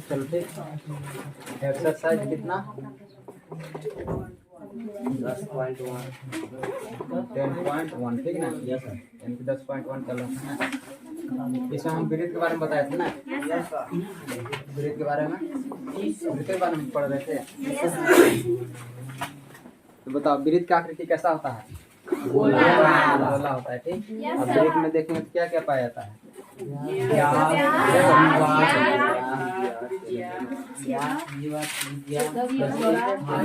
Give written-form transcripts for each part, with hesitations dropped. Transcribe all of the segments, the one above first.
चलो ठीक। एक्सरसाइज कितना 10.1 10.1 ठीक ना। Yes sir. यानी कि 10.1 चल रहा है ना। इसमें हम वृत्त के बारे में बताए थे ना। Yes sir. वृत्त के बारे में पढ़ रहे थे। तो बताओ वृत्त की आकृति कैसा होता है? गोला होता है ठीक। अब वृत्त में देखेंगे तो क्या क्या पाया जाता है?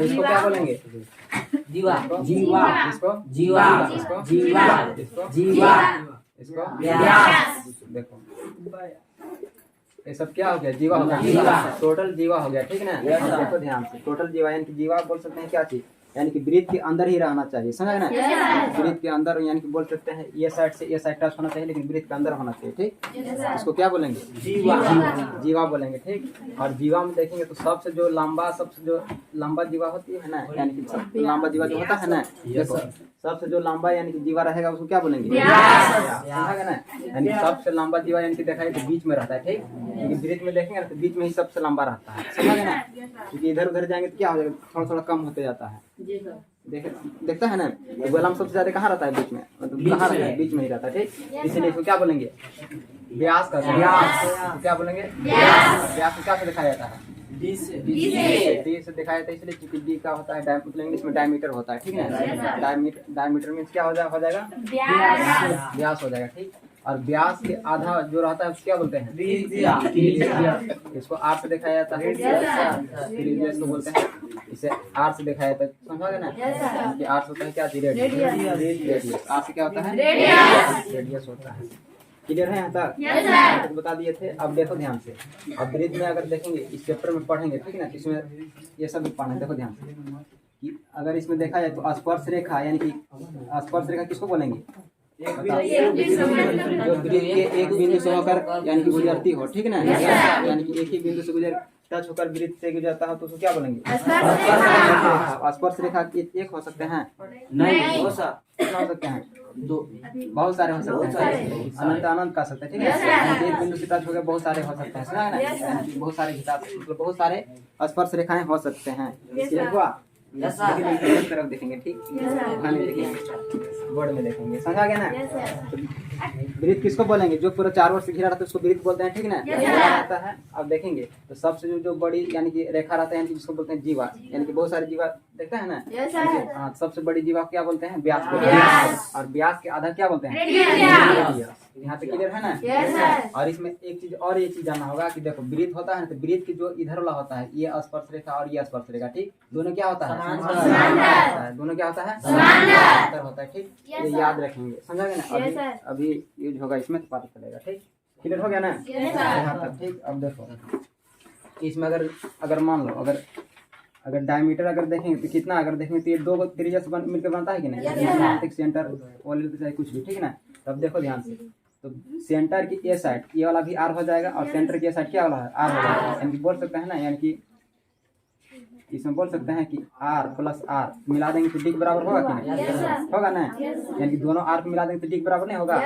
इसको क्या बोलेंगे? जीवा जीवा। इसको जीवा इसको जीवा इसको जीवा इसको व्यास। देखो ये सब क्या हो गया? जीवा हो गया। जीवा। टोटल जीवा हो गया ठीक ना। अब देखो ध्यान से, टोटल जीवा यानी कि जीवा बोल सकते हैं क्या चीज? यानी कि वृत्त के अंदर ही रहना चाहिए, समझ ना। वृत्त के अंदर यानी कि बोल सकते हैं ये साइड से ये साइड टच होना चाहिए, लेकिन वृत्त के अंदर होना चाहिए ठीक। इसको क्या बोलेंगे? जीवा जीवा बोलेंगे ठीक। और जीवा में देखेंगे तो सबसे जो लंबा जीवा होती है ना, यानी कि सबसे लंबा जीवा जो होता है ना, देखो सबसे जो लंबा यानी कि जीवा रहेगा उसको क्या बोलेंगे? समझा ना। यानी कि सबसे लंबा जीवा यानी कि देखा है तो बीच में रहता है ठीक। क्योंकि वृत्त में देखेंगे तो बीच में ही सबसे लंबा रहता है, समझ ना। क्योंकि इधर उधर जाएंगे तो क्या हो जाएगा? थोड़ा थोड़ा कम होते जाता है। देखता है ना, तो गोला में सबसे ज्यादा कहाँ रहता है? बीच में। मतलब कहाँ रहता है? बीच में ही रहता है ठीक। इसीलिए इसको क्या बोलेंगे? व्यास का व्यास। क्या बोलेंगे? व्यास को क्या से दिखाया जाता है? डी से दिखाया जाता है, इसलिए क्योंकि डी का होता है मतलब इंग्लिश में डायमीटर होता है ठीक है। डायमीटर मीन्स क्या हो जाएगा? व्यास हो जाएगा ठीक। और व्यास के आधा जो रहता है उसको क्या बोलते हैं? इसको आर से दिखाया जाता है, त्रिज्या इसको बोलते हैं। इसे आर से दिखाया जाता है, समझोगे ना। कि आर से होता है क्या? रेडियस। आर से क्या होता है? रेडियस होता है। क्लियर है यहाँ तक? तो बता दिए थे। अब देखो ध्यान से, अब वृत्त में अगर देखेंगे इस चैप्टर में पढ़ेंगे ठीक है ना, इसमें ये सब पढ़ना। देखो ध्यान से कि अगर इसमें देखा जाए तो स्पर्श रेखा यानी कि स्पर्श रेखा किसको बोलेंगे? जो वृत्त के एक बिंदु से होकर यानी कि गुजरती हो ठीक ना। यानी कि एक ही बिंदु से टच होकर वृत्त से गुजरता हो तो उसको क्या बोलेंगे? स्पर्श रेखा एक हो सकते हैं? नहीं, हो सकते हैं दो, बहुत सारे हो सकते हैं। अनंत कर सकते हैं ठीक है। एक बिंदु से टच हो गया, बहुत सारे हो सकते हैं, सुना है ना। बहुत सारे मतलब बहुत सारे स्पर्श रेखाएं हो सकते हैं। तरफ देखेंगे ठीक, बोर्ड में देखेंगे, समझा गया ना। वृत्त किसको बोलेंगे? जो पूरा चारों ओर से घिरा रहता है उसको वृत्त बोलते हैं ठीक ना। रहता है। अब देखेंगे तो सबसे जो बड़ी यानी कि रेखा रहता है जिसको बोलते हैं जीवा, यानी कि बहुत सारे जीवा देखता है ना। हाँ, सबसे बड़ी जीवा क्या बोलते हैं? व्यास बोलते हैं। और व्यास के आधा क्या बोलते हैं? यहाँ पे क्लियर है ना। और इसमें एक चीज और ये चीज जानना होगा कि देखो वृत्त होता है तो वृत्त की जो इधर वाला होता है ये स्पर्श रेखा और ये स्पर्श रेखा ठीक, दोनों क्या होता है? दोनों क्या होता है? समांतर होता है ठीक। ये याद रखेंगे, समझा गया ना। अभी यूज होगा इसमें तो पता चलेगा ठीक। क्लियर हो गया ना यहाँ तक ठीक। अब देखो इसमें अगर मान लो अगर डायमीटर अगर देखेंगे तो कितना, अगर देखेंगे तो ये दो त्रिज्या से मिलकर बनता है कि नहीं? सेंटर चाहे कुछ भी ठीक है ना। तब देखो ध्यान से, तो सेंटर की ए साइड ये वाला भी आर हो जाएगा और सेंटर की ए साइड क्या वाला है? आर हो जाएगा। यानी कि बोल सकते हैं ना, यानी कि इसमें बोल सकते हैं कि आर प्लस आर मिला देंगे तो डी के बराबर होगा कि नहीं? होगा ना। यानी कि दोनों आर को मिला देंगे तो डी के बराबर नहीं होगा।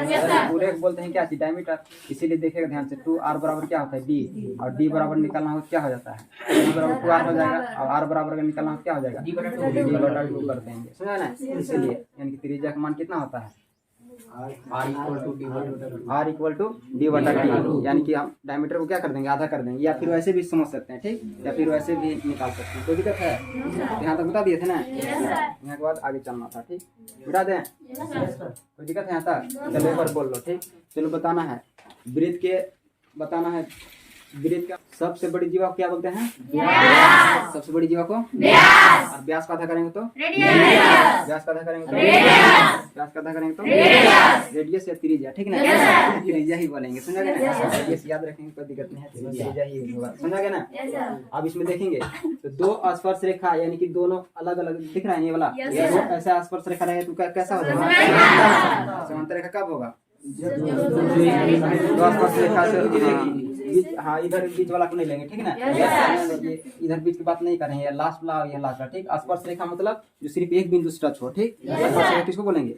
पूरे को बोलते हैं क्या चीज? डायमीटर। इसीलिए देखिएगा ध्यान से 2r बराबर क्या होता है? डी। और डी बराबर निकालना हो क्या हो जाता है? डी बराबर 2r हो जाएगा। और आर बराबर अगर निकालना हो क्या हो जाएगा? डी बराबर 2 कर देंगे, समझा ना। इसीलिए यानी कि त्रिज्या का मान कितना होता है? R इक्वल टू डी बटा टी। यानी कि हम डायमीटर को क्या कर देंगे? आधा कर देंगे, या फिर वैसे भी समझ सकते हैं ठीक, या फिर वैसे भी निकाल सकते हैं। कोई दिक्कत है? यहाँ तक बता दिए थे ना। यहाँ के बाद आगे चलना था ठीक, बता दें। कोई दिक्कत है यहाँ तक? चलो एक बार बोल लो ठीक। चलो बताना है वृत्त के, बताना है वृत्त का सबसे बड़ी जीवा को क्या बोलते हैं? सबसे बड़ी जीवा को व्यास। और व्यास का आधा करेंगे तो व्यास का आधा करेंगे तो व्यास का आधा करेंगे तो रेडियस या त्रिज्या ठीक ना। त्रिज्या ही बोलेंगे, समझा गया ना। रेडियस याद रखेंगे, कोई दिक्कत नहीं है, त्रिज्या ही होगा, समझा गया ना। अब इसमें देखेंगे तो दो स्पर्श रेखा यानी कि दोनों अलग अलग दिख रहा है। ये वाला ऐसा स्पर्श रेखा रहेगा तो कैसा हो जाएगा? समांतर रेखा कब होगा? दो स्पर्श रेखा से गिरेगी। हाँ, इधर बीच वाला को नहीं लेंगे ठीक है ना। इधर बीच की बात नहीं करेंगे, लास्ट वाला और ये लास्ट वाला ठीक। स्पर्श रेखा मतलब जो सिर्फ एक बिंदु से टच हो ठीक। स्पर्श रेखा किसको बोलेंगे?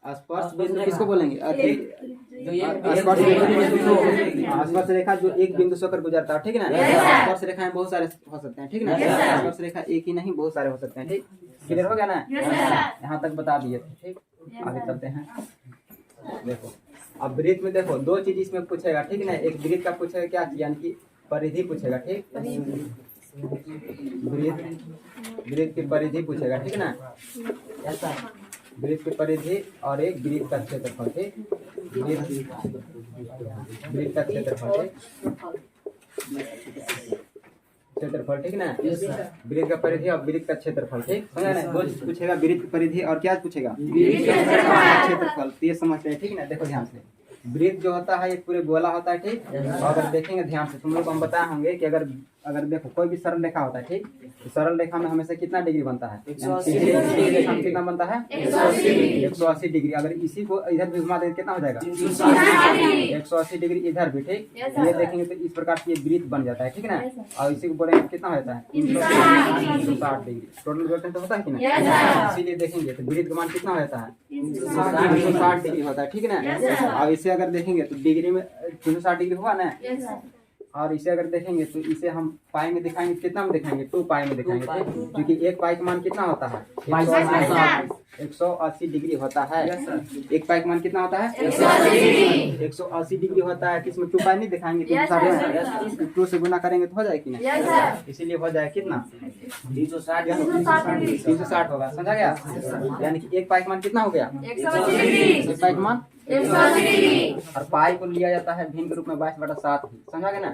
स्पर्श बिंदु किसको बोलेंगे? स्पर्श रेखा जो एक बिंदु से होकर गुजरता है, ठीक है ना। स्पर्श रेखाएं बहुत सारे हो सकते हैं, ठीक है ना। स्पर्श रेखा एक ही नहीं बहुत सारे हो सकते हैं, ठीक। क्लियर हो गया ना। यहाँ तक बता दिए थे, ठीक। आगे चलते हैं। देखो अब वृत्त में देखो दो चीज इसमें पूछेगा, ठीक है ना। एक वृत्त का पूछेगा क्या, यानी कि परिधि पूछेगा, ठीक। वृत्त की परिधि पूछेगा, ठीक है ना। वृत्त की परिधि और एक वृत्त का क्षेत्रफल, ठीक। वृत्त का क्षेत्रफल, ठीक। क्षेत्रफल, ठीक ना। वृत्त का परिधि और वृत्त का क्षेत्रफल, ठीक। समझा ना। दो चीज पूछेगा, वृत्त की परिधि और क्या पूछेगा, क्षेत्रफल। तो ये समझते हैं, ठीक है ना। देखो ध्यान से, वृत्त जो होता है ये पूरे गोला होता है, ठीक। और अगर देखेंगे ध्यान से तुम लोग को हम बताए होंगे कि अगर देखो कोई भी सरल रेखा होता है, ठीक। तो सरल रेखा में हमेशा कितना डिग्री बनता है, 180 रेखा में कितना बनता है, 180 डिग्री। अगर इसी को इधर भी घुमा देंगे कितना हो जाएगा, 180 डिग्री इधर भी, ठीक। ये देखेंगे तो इस प्रकार से ये वृत्त बन जाता है, ठीक है ना। और इसी को बोलेंगे कितना होता है, 360 डिग्री। टोटल जोड़ते तो होता है कि ना। इसीलिए देखेंगे तो वृत्त का मान कितना होता है, 360 डिग्री होता है, ठीक है ना। और इसे अगर देखेंगे तो डिग्री में 360 डिग्री हुआ ना। और इसे अगर देखेंगे तो इसे हम पाई में दिखाएंगे, कितना में दिखाएंगे, 2 पाई में दिखाएंगे, क्योंकि एक पाई का मान कितना होता है, 180 डिग्री होता है। एक पाई का मान कितना होता है, 180 डिग्री होता है। किसमें 2 पाई नहीं दिखाएंगे, 2 से गुना करेंगे तो हो जाए कि ना। इसीलिए हो जाए कितना, 360 होगा। समझा गया। यानी कि एक पाई का मान कितना हो गया, एक पाई का मान 180। और पाई को लिया जाता है भिन्न के रूप में 22/7 ही। समझा गया ना।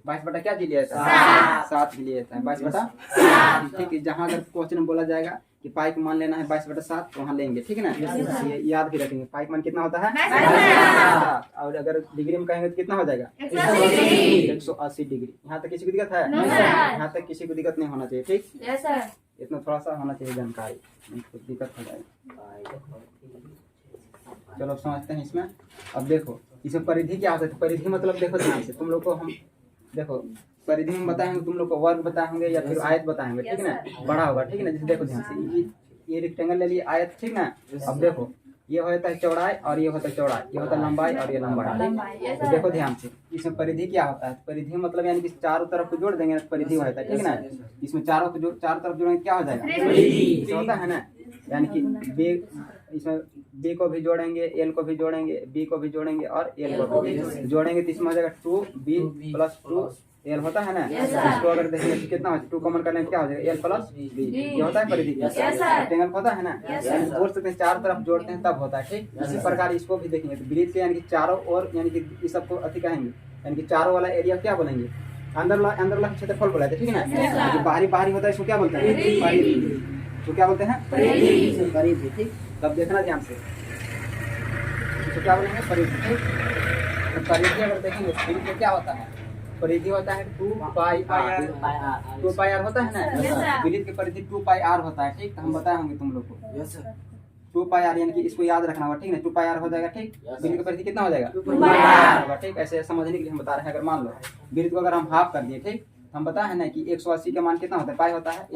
22 क्या लिया जाता है, 7 ही लिया जाता है, 22/7, ठीक है। जहाँ अगर क्वेश्चन में बोला जाएगा कि पाई को मान लेना है 22/7 तो वहाँ लेंगे, ठीक है ना। ये याद भी रखेंगे, पाई का मान कितना होता है 7। और अगर डिग्री में कहेंगे तो कितना हो जाएगा, 180 डिग्री। यहाँ तक किसी को दिक्कत है, यहाँ तक किसी को दिक्कत नहीं होना चाहिए, ठीक। इतना थोड़ा सा होना चाहिए जानकारी, कुछ दिक्कत हो जाएगी। चलो समझते हैं इसमें। अब देखो इसमें परिधि क्या होता है। परिधि मतलब देखो ध्यान से तुम लोग को हम देखो परिधि में बताएंगे, तुम लोग को वर्ग बताएंगे या फिर आयत बताएंगे, ठीक है ना। बड़ा होगा, ठीक है ना। जैसे देखो ध्यान से ये रेक्टेंगल ले लिए, आयत, ठीक ना। अब देखो ये होता है चौड़ाई और ये होता है चौड़ाई, ये होता है लंबाई और ये लंबाई, ठीक। तो देखो ध्यान से इसमें परिधि क्या होता है। परिधि मतलब यानी कि चारों तरफ को जोड़ देंगे परिधि होता है, ठीक है ना। इसमें चारों तरफ जोड़ेंगे क्या हो जाएगा, होता है ना। यानी कि इसमें बी को भी जोड़ेंगे, एल को भी जोड़ेंगे, बी को भी जोड़ेंगे और एल को भी जोड़ेंगे तो इसमें हो जाएगा 2b + 2l होता है ना। इसको अगर देखेंगे तो कितना होता है, 2 कॉमन करने में क्या हो जाएगा, l + b। ये होता है परिधि, रेक्टेंगल होता है ना। यानी बोल सकते हैं चारों तरफ जोड़ते हैं तब होता है, ठीक। इसी प्रकार इसको भी देखेंगे तो वृत्त यानी कि चारों ओर, यानी कि इस सबको अति कहेंगे, यानी कि चारों वाला एरिया क्या बोलेंगे, अंदर वाला क्षेत्रफल बोला जाता है, ठीक है ना। जो बाहरी होता है इसको क्या बोलते हैं, परिधि। तो क्या बोलते हैं, परिधि, ठीक। तब देखना ध्यान से, तो क्या बोलेंगे, परिधि, ठीक। तो परिधि अगर देखेंगे परिधि क्या होता है, परिधि होता है 2πr। 2πr होता है ना। वृत्त की परिधि 2πr होता है, ठीक। तो हम बताए होंगे तुम लोग को 2πr, यानी कि इसको याद रखना होगा, ठीक है। 2πr हो जाएगा, ठीक। वृत्त की परिधि कितना हो जाएगा, 2πr होगा, ठीक। ऐसे समझने के लिए हम बता रहे हैं। अगर मान लो वृत्त को अगर हम हाफ कर दिए, ठीक, हम बताए हैं ना कि 180 का मान कितना होता है, पाई होता है।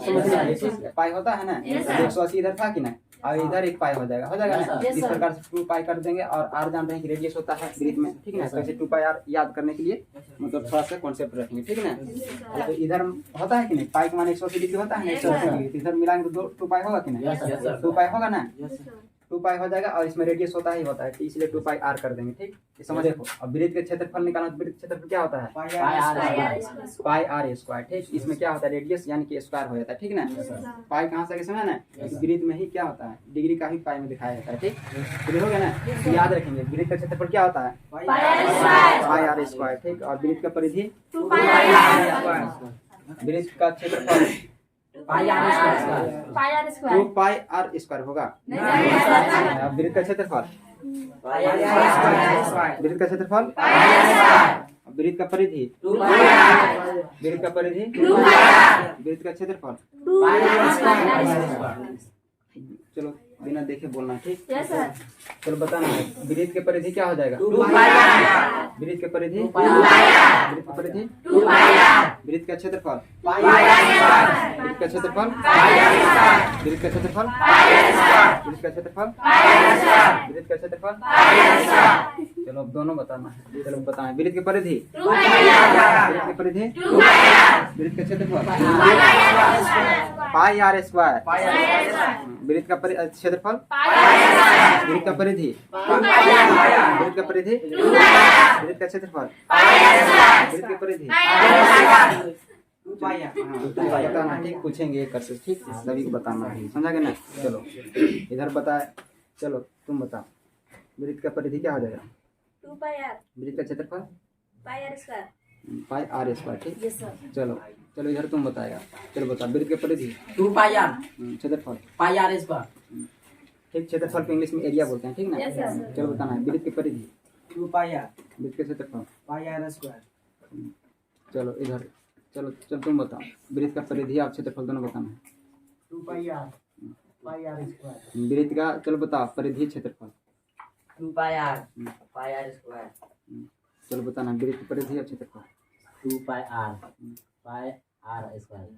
पाई होता है ना। 180 इधर था कि ना, और इधर एक पाई हो जाएगा ना। इस प्रकार से 2 पाई कर देंगे। और r जान रहे हैं कि रेडियस होता है वृत्त में, ठीक है ना। कैसे 2πr याद करने के लिए मतलब थोड़ा सा कॉन्सेप्ट रखेंगे, ठीक है ना। तो इधर होता है कि नहीं, पाई का मान 180 डिग्री होता है ना, 180 डिग्री। इधर मिलाएंगे तो 2 पाई होगा कि नहीं, 2 पाई होगा ना। 2 पाई हो जाएगा और इसमें रेडियस होता है, तो इसलिए 2πr कर देंगे, ठीक। ये समझ देखो। अब वृत्त के क्षेत्रफल निकालना, तो वृत्त क्षेत्रफल क्या होता है, πr², ठीक। इसमें क्या होता है, रेडियस यानी कि स्क्वायर हो जाता है, ठीक ना। पाई कहाँ से समझा ना, वृत्त में ही क्या होता है, डिग्री का ही पाई में दिखाया जाता है, ठीक। तो हो गया ना। याद रखेंगे वृत्त का क्षेत्रफल क्या होता है, πr², ठीक। और वृत्त का परिधि 2πr²। वृत्त का क्षेत्रफल 2πr² होगा। वृत्त का क्षेत्रफल, वृत्त का क्षेत्रफल, वृत्त का परिधि, वृत्त का परिधि, वृत्त का क्षेत्रफल। चलो बिना देखे बोलना, ठीक। चलो बताना है वृत्त के परिधि क्या हो जाएगा, वृत्त के परिधि, वृत्त का परिधि, वृत्त का क्षेत्रफल, वृत्त का क्षेत्रफल, वृत्त का क्षेत्रफल वृत्त का क्षेत्रफल वृत्त का क्षेत्रफल। चलो अब दोनों बताना है। चलो बताएं वृत्त की परिधि वृत्त की परिधि वृत्त का क्षेत्रफल पाई आर स्क्वायर वृत्त का क्षेत्रफल वृत्त का परिधि वृत्त का परिधि वृत्त का क्षेत्रफल वृत्त की परिधि बताना ठीक पूछेंगे एक से ठीक सभी को बताना है समझा गया ना। चलो इधर बताए चलो तुम बताओ वृत्त का परिधि क्या हो जाएगा 2 पाई r वृत्त का क्षेत्रफल pi r square. Pi R square ठीक। Yes sir. चलो चलो इधर तुम बताएगा। चलो बताओ वृत्त की परिधि 2 पाई r क्षेत्रफल पाई r स्क्वायर। ठीक क्षेत्रफल को इंग्लिश में एरिया बोलते हैं ठीक ना। Yes, sir. चलो बताना है वृत्त की परिधि 2 पाई r वृत्त के क्षेत्रफल पाई r स्क्वायर। चलो इधर चलो चलो तुम बताओ वृत्त का परिधि और क्षेत्रफल दोनों बताना है। 2 पाई r पाई r स्क्वायर। वृत्त का चलो बताओ परिधि क्षेत्रफल 2 पाई r पाई r स्क्वायर। चलो बताना है वृत्त की परिधि और क्षेत्रफल 2 पाई r पाई r स्क्वायर।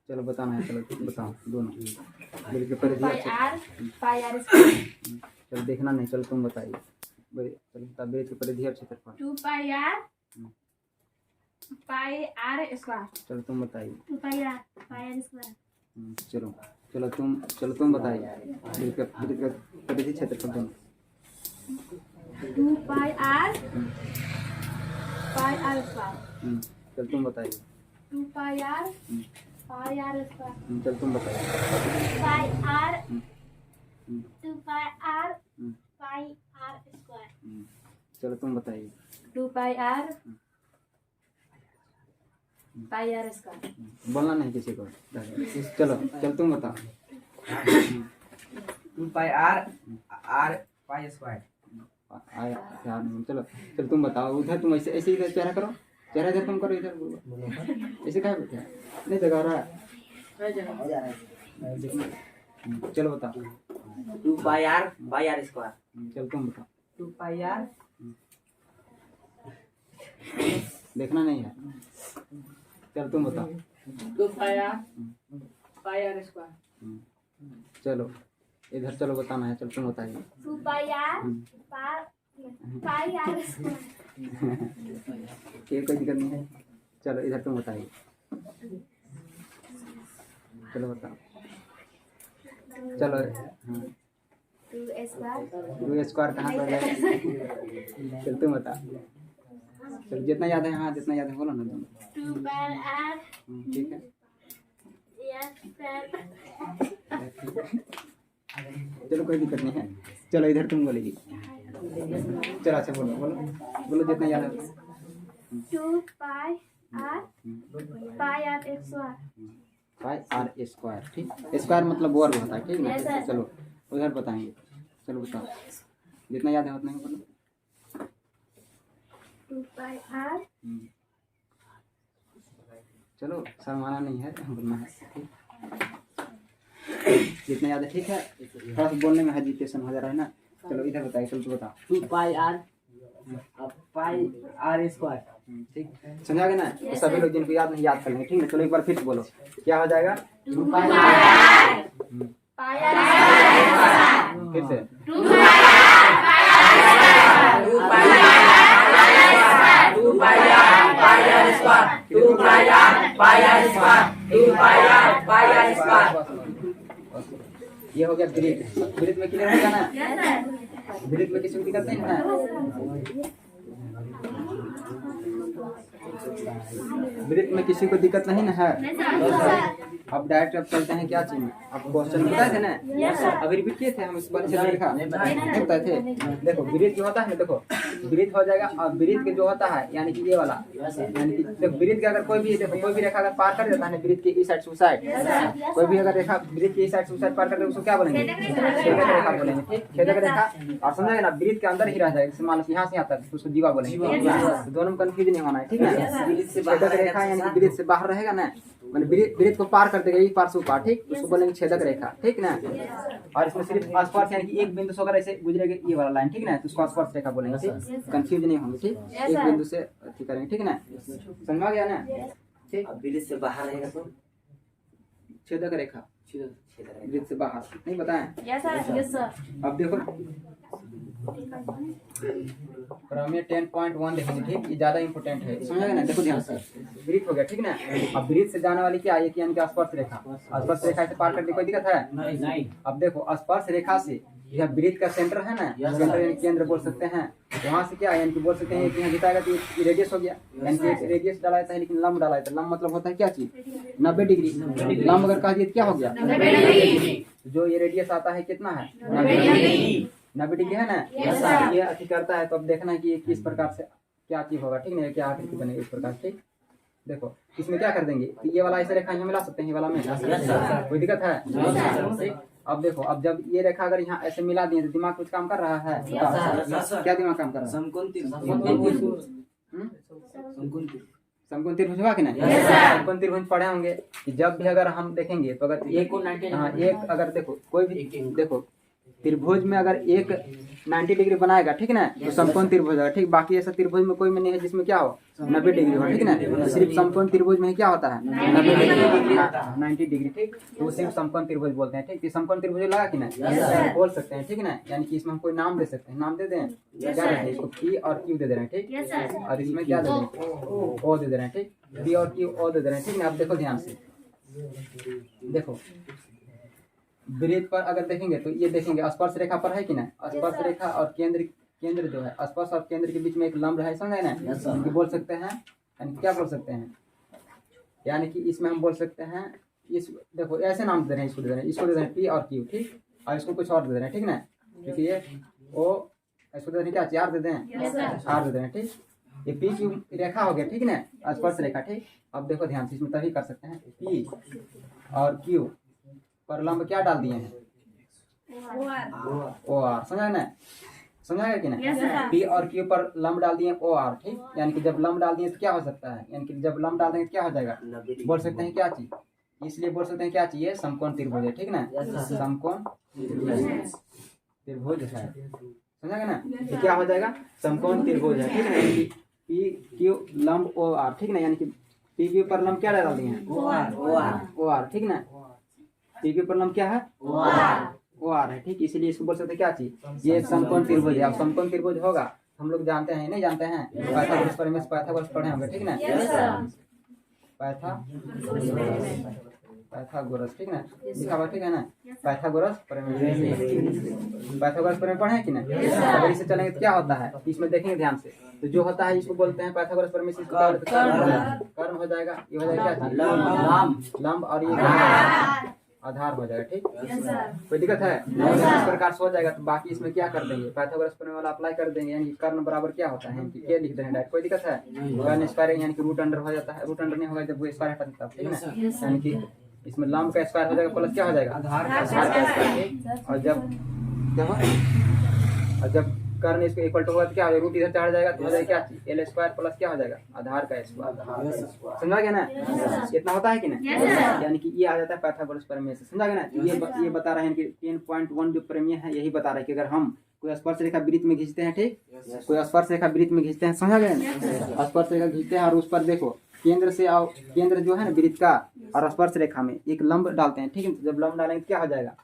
चलो बताना है। चलो तुम बताओ दोनों वृत्त की परिधि और पाई r स्क्वायर। चलो देखना नहीं। चलो तुम बताइए चलो बताओ वृत्त की परिधि और क्षेत्रफल 2 पाई r स्क्वायर। चलो तुम बताइए 2 पाई r स्क्वायर। चलो चलो तुम बताइए वृत्त का परिधि क्षेत्रफल दोनों 2 पाई r स्क्वायर। चलो तुम बताइए 2 पाई r स्क्वायर। चलो तुम बताइए पाई r 2 पाई r स्क्वायर। चलो तुम बताइए 2 पाई r स्क्वायर। बोलना नहीं किसी को। चलो चलो तुम बताओ 2 पाई r पाई स्क्वायर। आया ध्यान में। चलो चलो तुम बताओ उधर तुम ऐसे ऐसे इधर चेहरा करो चेहरा इधर तुम करो इधर ऐसे क्या बोलते हैं नहीं जगह रहा है। चलो बताओ 2 पाई r स्क्वायर। चलो तुम बताओ 2 पाई r देखना नहीं है। चलो तुम बताओ 2 पाई r स्क्वायर। चलो इधर चलो बताना है। चलो तुम बताइए 2 पाई r स्क्वायर। ये कोई दिक्कत नहीं है। चलो इधर तुम बताइए चलो बताओ चलो 2 स्क्वायर। 2 स्क्वायर कहाँ पर है। चल तुम बता। चलो जितना याद है हाँ जितना याद है बोलो ना तुम। 2 पाई r ठीक है चलो कोई दिक्कत नहीं है। चलो इधर तुम बोलेगी। चलो अच्छा बोलो बोलो बोलो जितना याद है। 2 pi r square. Pi R square ठीक। स्क्वायर मतलब वर्ग होता है ठीक ना। Yes, sir. चलो उधर बताएंगे। चलो बताओ जितना याद है उतना ही बोलो। 2 पाई r चलो शर्माना नहीं है बोलना है ठीक। जितना याद है ठीक है। थोड़ा सा बोलने में हेजिटेशन हो जा रहा है ना। चलो इधर बताइए। चलो तो बताओ 2 पाई r पाई r स्क्वायर। ठीक समझा गया ना। तो सभी लोग जिनको याद नहीं याद कर लेंगे ठीक है। चलो एक बार फिर से बोलो क्या हो जाएगा 2 पाई r फिर से 2 पाई r पाई r स्क्वायर। 2 पाई r पाई r स्क्वायर। 2 पाई r पाई r स्क्वायर। ये हो गया वृत्त। वृत्त में क्लियर होगा ना। वृत्त में किसी को दिक्कत नहीं है। वृत्त में किसी को दिक्कत नहीं ना है। अब डायरेक्ट अब चलते हैं क्या चीज में। अब क्वेश्चन बताए थे ना अभी रिपीट किए थे हम इस बार से लिखा नहीं बताए थे। देखो वृत्त जो होता है देखो वृत्त हो जाएगा और वृत्त के जो होता है यानी कि ये वाला यानी कि देखो वृत्त के अगर कोई भी देखो कोई भी रेखा अगर पार कर देता है वृत्त के इस साइड से उस साइड कोई भी अगर रेखा वृत्त के इस साइड से उस साइड पार कर दे उसको क्या बोलेंगे छेदक रेखा बोलेंगे ठीक। छेदक रेखा और समझेगा ना वृत्त के अंदर ही रह जाएगा। जैसे मान लो यहाँ से यहाँ तक उसको जीवा बोलेंगे। तो दोनों में कंफ्यूज नहीं होना है ठीक है। छेदक रेखा यानी कि वृत्त से बाहर रहेगा ना मैंने वृत्त को पार कर देगा ये पार से पार ठीक उसको बोलेंगे छेदक रेखा ठीक ना। और इसमें सिर्फ स्पर्श यानी कि एक बिंदु से अगर ऐसे गुजरेगा ये वाला लाइन ठीक ना तो उसको स्पर्श रेखा बोलेंगे ठीक। कंफ्यूज नहीं होंगे ठीक। एक बिंदु से ठीक करेंगे ठीक ना। समझ गया ना ठीक। वृत्त से बाहर रहेगा तो छेदक रेखा वृत्त से बाहर, नहीं बताएं? Yes sir. Yes sir. अब देखो प्रमेय 10.1 देखेंगे, ठीक, ये ज्यादा इंपोर्टेंट है, समझेगा ना? देखो ध्यान से, वृत्त हो गया, ठीक ना? अब वृत्त से जाने वाली क्या है, यानी कि स्पर्श रेखा, स्पर्श रेखा से पार करने कोई दिक्कत है? नहीं। अब देखो स्पर्श रेखा से यह वृत्त का सेंटर है ना, सेंटर यानी केंद्र बोल सकते हैं, वहाँ से क्या यानी कि बोल सकते हैं कि यहाँ जिताएगा तो ये रेडियस हो गया, यानी कि एक रेडियस डाला जाता है लेकिन लंब डाला जाता है। लंब मतलब होता है क्या चीज? 90 डिग्री। लंब अगर कह दिए तो क्या हो गया? 90 डिग्री। जो ये रेडियस आता है कितना है? 90 डिग्री है ना? ये अच्छी करता है, तो अब देखना है कि ये किस प्रकार से क्या चीज होगा, ठीक है? क्या आकृति बनेगी इस प्रकार से। देखो इसमें क्या कर देंगे, तो ये वाला ऐसे रेखा यहाँ मिला सकते हैं, ये वाला में कोई दिक्कत है? अब देखो, अब जब ये रेखा अगर यहाँ ऐसे मिला दिए तो दिमाग कुछ काम कर रहा है? क्या दिमाग काम कर रहा है? समकोण त्रिभुज हुआ कि नहीं? समकोण त्रिभुज पढ़े होंगे कि जब भी अगर हम देखेंगे तो अगर एक अगर देखो कोई भी देखो त्रिभुज में अगर एक 90 डिग्री बनाएगा, ठीक ना, तो समकोण त्रिभुज है, ठीक। बाकी ऐसा त्रिभुज में कोई में नहीं है जिसमें क्या हो 90 डिग्री हो, ठीक ना? तो सिर्फ समकोण त्रिभुज में क्या होता है? 90 डिग्री, ठीक। तो सिर्फ समकोण त्रिभुज बोलते हैं, ठीक। समकोण त्रिभुज लगा कि नहीं? बोल सकते हैं, ठीक ना? यानी कि इसमें हम कोई नाम दे सकते हैं, नाम दे दें, क्या दे हैं? इसको पी और क्यू दे दे रहे हैं, ठीक। और इसमें क्या दे रहे हैं? ओ दे दे रहे हैं, ठीक। पी और क्यू ओ दे दे रहे हैं, ठीक ना? अब देखो ध्यान से, देखो वृत्त पर अगर देखेंगे तो ये देखेंगे स्पर्श रेखा पर है कि ना? स्पर्श रेखा और केंद्र जो है, स्पर्श और केंद्र के बीच में एक लंब है, समझे ना? कि बोल सकते हैं, यानी क्या बोल सकते हैं, यानी कि इसमें हम बोल सकते हैं इस, देखो ऐसे नाम दे रहे हैं, इसको दे रहे हैं, इसको दे रहे हैं पी और क्यू, ठीक। और इसको कुछ और दे रहे हैं, ठीक ना? क्योंकि ये ओ, इसको दे रहे हैं क्या? चार दे दें, आर दे रहे हैं, ठीक। ये पी क्यू रेखा हो गया, ठीक ना? स्पर्श रेखा, ठीक। अब देखो ध्यान से, इसमें तभी कर सकते हैं पी और क्यू पर लंब क्या डाल दिए हैं? ओ आर, समझा ना? समझाएगा कि नहीं? पी और क्यू पर लंब डाल दिए ओ आर, ठीक। यानी कि जब लंब डाल दिए तो क्या हो सकता है, यानी कि जब लंब डाल देंगे तो क्या हो जाएगा? बोल सकते हैं क्या चीज, इसलिए बोल सकते हैं क्या चीज है? समकोण त्रिभुज है, ठीक ना? समकोण त्रिभुज है, समझाएगा ना? तो क्या हो जाएगा? समकोण त्रिभुज है, ठीक है। यानी कि पी क्यू लंब ओ आर, ठीक ना? यानी कि पी क्यू पर लंब क्या डाल दिए हैं? ओ आर, ठीक ना? पी क्यू पर लंब क्या है? ओ आर है, ठीक। इसलिए इसको बोल सकते हैं क्या चीज? ये समकोण त्रिभुज है। अब समकोण त्रिभुज होगा, हम लोग जानते हैं, नहीं जानते हैं? पाइथागोरस प्रमेय, पाइथागोरस पढ़े होंगे, ठीक ना? पाइथागोरस, ठीक ना? लिखा हुआ, ठीक है ना? पाइथागोरस प्रमेय, पाइथागोरस प्रमेय पढ़े हैं कि नहीं? अगर इसे चलेंगे तो क्या होता है, इसमें देखेंगे ध्यान से, तो जो होता है इसको बोलते हैं पाइथागोरस प्रमेय से कर्ण हो जाएगा, ये हो जाएगा क्या चीज? लंब, और ये आधार हो जाएगा, ठीक। कोई दिक्कत है? इस प्रकार से हो जाएगा। तो बाकी इसमें क्या कर देंगे, पाइथागोरस प्रमेय वाला अप्लाई कर देंगे, यानी कि कर्ण बराबर क्या होता है, क्या लिख देंगे डायरेक्ट, कोई दिक्कत है? कर्ण स्क्वायर यानी कि रूट अंडर हो जाता है, रूट अंडर नहीं होगा जब वो स्क्वायर हटा देता है, ठीक ना? यानी कि इसमें लंब का स्क्वायर हो जाएगा प्लस क्या हो जाएगा? आधार का स्क्वायर। और जब कर्ण इसको इक्वल टू होगा तो क्या हो जाएगा? रूट इधर चढ़ जाएगा तो हो जाएगा क्या चीज? एल स्क्वायर प्लस क्या हो जाएगा? आधार का स्क्वायर। समझा गया ना? इतना होता है कि नहीं? यानी कि ये आ जाता है पाइथागोरस प्रमेय से, समझा गया ना? ये बता रहे हैं कि 10.1 जो प्रमेय है यही बता रहा है कि अगर हम कोई स्पर्श रेखा वृत्त में खींचते हैं, ठीक, कोई स्पर्श रेखा वृत्त में खींचते हैं, समझा गया ना? स्पर्श रेखा खींचते हैं और उस पर देखो केंद्र से और केंद्र जो है ना वृत्त का और स्पर्श रेखा में एक लंब डालते हैं, ठीक है। जब लंब डालेंगे तो क्या हो जाएगा?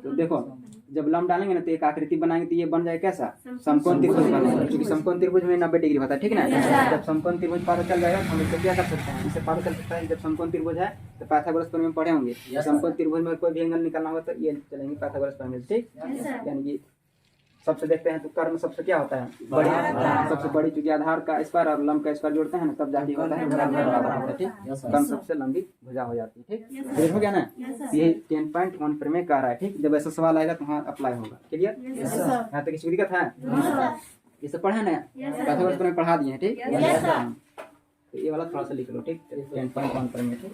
तो देखो जब लंब डालेंगे ना तो एक आकृति बनाएंगे तो ये बन जाएगा कैसा? समकोण त्रिभुज बनेगा, क्योंकि समकोण त्रिभुज में 90 डिग्री होता है, ठीक ना? जब समकोण त्रिभुज पार चल जाएगा तो हम इससे क्या कर सकते हैं? इससे पार चल सकता है। जब समकोण त्रिभुज है तो पाइथागोरस प्रमेय में पढ़े होंगे, समकोण त्रिभुज में कोई भी एंगल निकालना होगा तो ये चलेंगे पाइथागोरस प्रमेय, ठीक। यानी कि सबसे देखते हैं तो कर्ण सबसे क्या होता है? बड़ी, सबसे बड़ी, चूंकि आधार का स्क्वायर और लंब का स्क्वायर जोड़ते हैं ना तब जाके होता है बराबर होता है, ठीक। कर्ण सबसे लंबी भुजा हो जाती है, ठीक। क्लियर हो गया ना? ये 10.1 प्रमेय कह रहा है, ठीक। जब ऐसा सवाल आएगा तो वहाँ अप्लाई होगा। क्लियर? यहाँ तक किसी दिक्कत है? इसे पढ़े ना, पाइथागोरस प्रमेय पढ़ा दिए हैं, ठीक। ये वाला थोड़ा सा लिख लो, ठीक। 10.1 प्रमेय, ठीक।